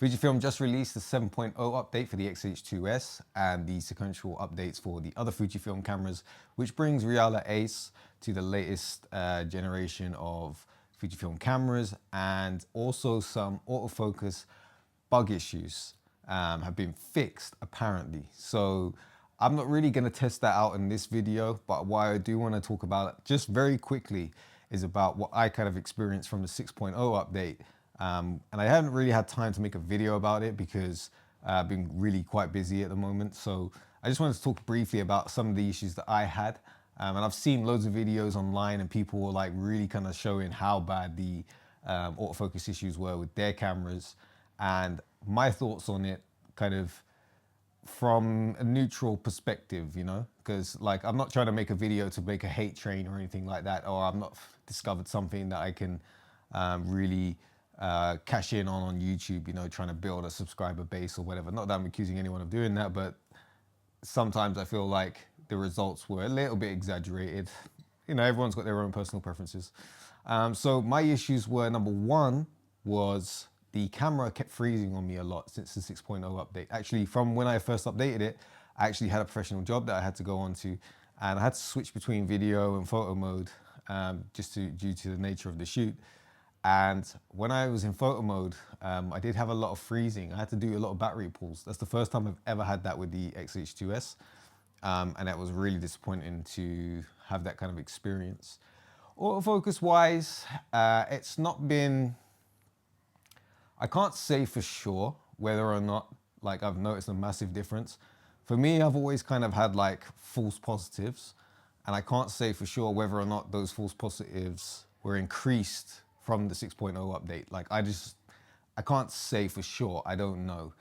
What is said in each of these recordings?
Fujifilm just released the 7.0 update for the XH2S and the sequential updates for the other Fujifilm cameras, which brings Reala Ace to the latest generation of Fujifilm cameras, and also some autofocus bug issues have been fixed apparently. So I'm not really going to test that out in this video, but what I do want to talk about just very quickly is about what I kind of experienced from the 6.0 update. And I haven't really had time to make a video about it because I've been really quite busy at the moment. So I just wanted to talk briefly about some of the issues that I had. And I've seen loads of videos online and people were like really kind of showing how bad the autofocus issues were with their cameras. And my thoughts on it kind of from a neutral perspective, you know, because like I'm not trying to make a video to make a hate train or anything like that, or I've not discovered something that I can really cash in on YouTube, you know, trying to build a subscriber base or whatever. Not that I'm accusing anyone of doing that, but sometimes I feel like the results were a little bit exaggerated. You know, everyone's got their own personal preferences. So my issues were, number one was the camera kept freezing on me a lot since the 6.0 update. Actually, from when I first updated it, I actually had a professional job that I had to go on to, and I had to switch between video and photo mode due to the nature of the shoot. And when I was in photo mode, I did have a lot of freezing. I had to do a lot of battery pulls. That's the first time I've ever had that with the XH2S. And that was really disappointing to have that kind of experience. Autofocus wise, it's not been, I can't say for sure whether or not like I've noticed a massive difference. For me, I've always kind of had like false positives, and I can't say for sure whether or not those false positives were increased from the 6.0 update. Like I can't say for sure, I don't know.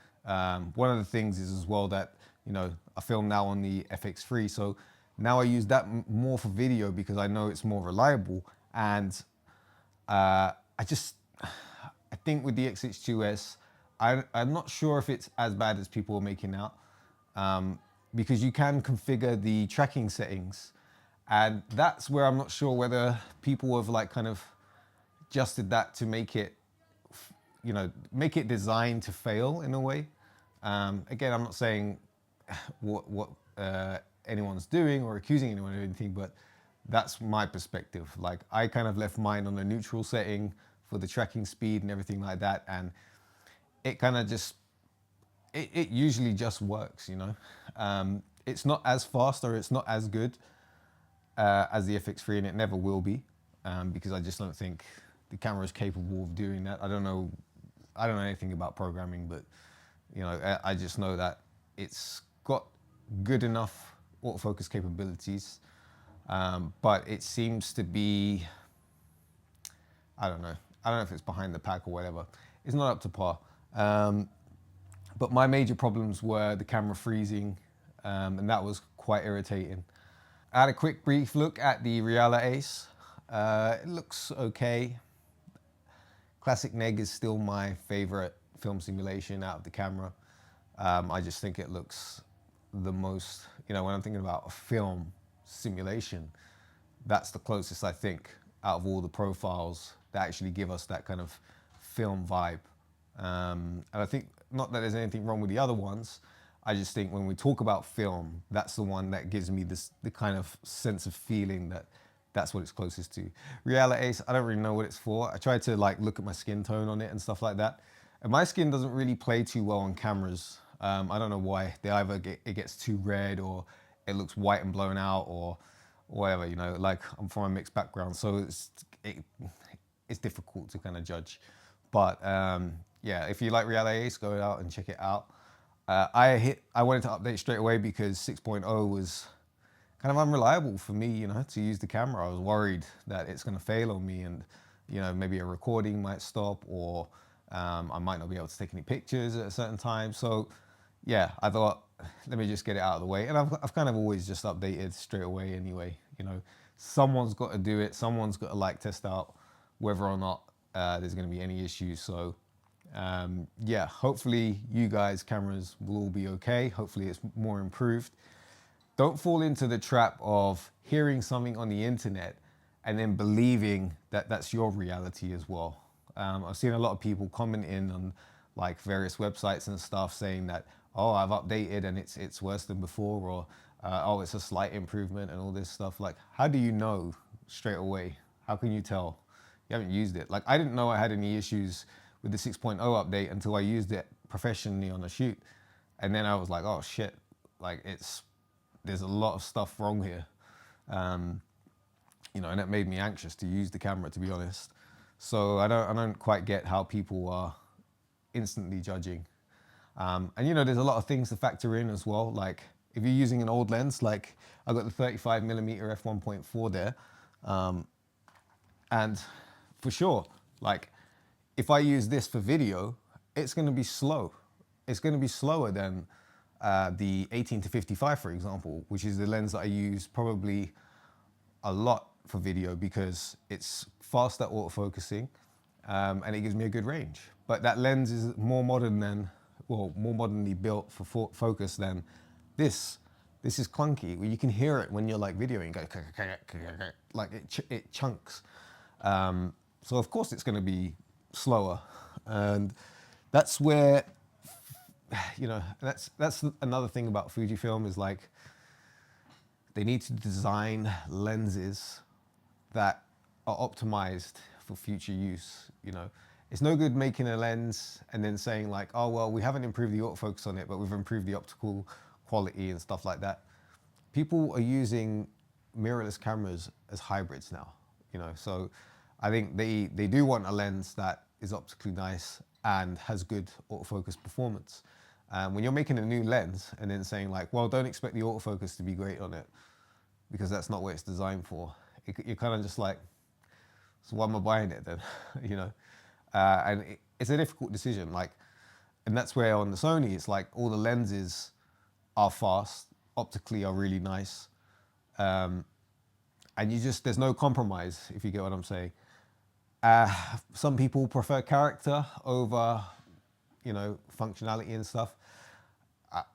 One of the things is as well that, you know, I film now on the FX3, so now I use that more for video because I know it's more reliable. And I think with the XH2S, I'm not sure if it's as bad as people are making out, because you can configure the tracking settings, and that's where I'm not sure whether people have like kind of adjusted that to make it, you know, make it designed to fail in a way. Again, I'm not saying what anyone's doing or accusing anyone of anything, but that's my perspective. Like I kind of left mine on a neutral setting for the tracking speed and everything like that, and it kind of just, it usually just works, you know. It's not as fast or it's not as good as the FX3, and it never will be, because I just don't think the camera is capable of doing that. I don't know anything about programming, but you know, I just know that it's got good enough autofocus capabilities, but it seems to be, I don't know if it's behind the pack or whatever. It's not up to par. But my major problems were the camera freezing, and that was quite irritating. I had a quick brief look at the Reala Ace. It looks okay. Classic neg is still my favorite film simulation out of the camera. I just think it looks the most, you know, when I'm thinking about a film simulation, that's the closest I think out of all the profiles that actually give us that kind of film vibe. And I think not that there's anything wrong with the other ones. I just think when we talk about film, that's the one that gives me the kind of sense of feeling that that's what it's closest to. Reala Ace, I don't really know what it's for. I tried to like look at my skin tone on it and stuff like that. And my skin doesn't really play too well on cameras. I don't know why. It gets too red, or it looks white and blown out, or whatever, you know, like I'm from a mixed background. So it's difficult to kind of judge. But yeah, if you like Reala Ace, go out and check it out. I wanted to update straight away because 6.0 was kind of unreliable for me, you know, to use the camera. I was worried that it's going to fail on me, and you know, maybe a recording might stop, or I might not be able to take any pictures at a certain time. So yeah, I thought, let me just get it out of the way. And I've kind of always just updated straight away anyway. You know, someone's got to do it. Someone's got to like test out whether or not there's going to be any issues. So yeah, hopefully you guys' cameras will all be okay. Hopefully it's more improved. Don't fall into the trap of hearing something on the internet and then believing that that's your reality as well. I've seen a lot of people commenting on like various websites and stuff saying that, oh, I've updated and it's worse than before, or oh, it's a slight improvement and all this stuff. Like, how do you know straight away? How can you tell? You haven't used it. Like, I didn't know I had any issues with the 6.0 update until I used it professionally on a shoot. And then I was like, oh shit, like there's a lot of stuff wrong here. You know, and it made me anxious to use the camera, to be honest. So I don't quite get how people are instantly judging. And you know, there's a lot of things to factor in as well. Like if you're using an old lens, like I've got the 35mm f1.4 there. And for sure, like if I use this for video, it's gonna be slow. It's gonna be slower than the 18-55, for example, which is the lens that I use probably a lot for video because it's fast at autofocusing and it gives me a good range. But that lens is more modern than, well, more modernly built for focus than this. This is clunky. Well, you can hear it when you're like videoing, go like it chunks. So of course it's going to be slower, and that's where, you know, that's another thing about Fujifilm is like they need to design lenses that are optimized for future use. You know, it's no good making a lens and then saying like, oh, well, we haven't improved the autofocus on it, but we've improved the optical quality and stuff like that. People are using mirrorless cameras as hybrids now, you know, so I think they do want a lens that is optically nice and has good autofocus performance. When you're making a new lens and then saying like, well, don't expect the autofocus to be great on it because that's not what it's designed for. You're kind of just like, so why am I buying it then? You know, and it's a difficult decision. Like, and that's where on the Sony, it's like all the lenses are fast, optically are really nice. And there's no compromise, if you get what I'm saying. Some people prefer character over, you know, functionality and stuff.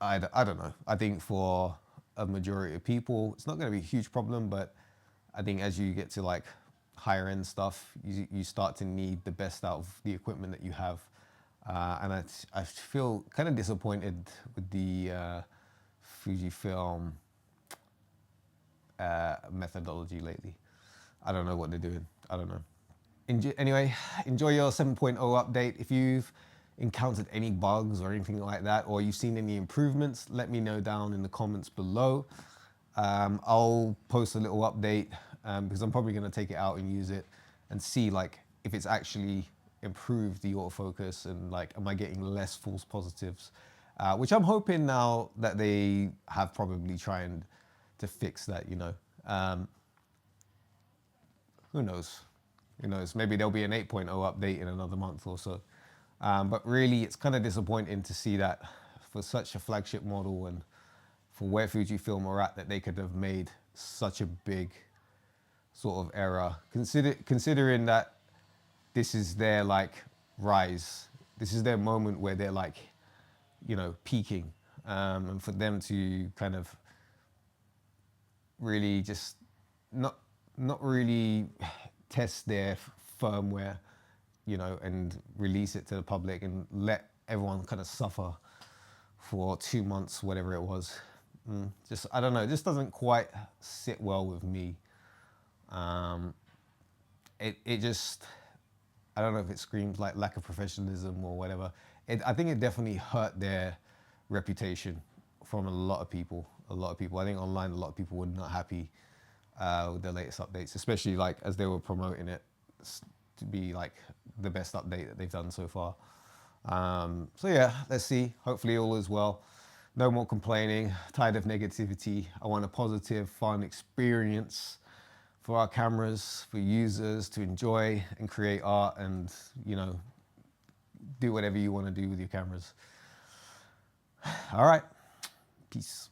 I don't know. I think for a majority of people, it's not going to be a huge problem, but I think as you get to like higher end stuff, you start to need the best out of the equipment that you have. And I feel kind of disappointed with the Fujifilm methodology lately. I don't know what they're doing. I don't know. Anyway, enjoy your 7.0 update. If you've encountered any bugs or anything like that, or you've seen any improvements, let me know down in the comments below. I'll post a little update because I'm probably going to take it out and use it and see like if it's actually improved the autofocus and like am I getting less false positives, which I'm hoping now that they have probably trying to fix that, you know. Who knows? Who knows? Maybe there'll be an 8.0 update in another month or so. But really, it's kind of disappointing to see that for such a flagship model and for where Fujifilm are at, that they could have made such a big sort of error. Considering that this is their like rise. This is their moment where they're like, you know, peaking. And for them to kind of really just not really test their firmware, you know, and release it to the public and let everyone kind of suffer for 2 months, whatever it was. Just, I don't know, it just doesn't quite sit well with me. It just, I don't know if it screams like lack of professionalism or whatever. I think it definitely hurt their reputation from a lot of people. I think online, a lot of people were not happy with their latest updates, especially like as they were promoting it to be like the best update that they've done so far. So yeah, let's see. Hopefully all is well. No more complaining, tired of negativity. I want a positive, fun experience for our cameras, for users to enjoy and create art and, you know, do whatever you want to do with your cameras. All right, peace.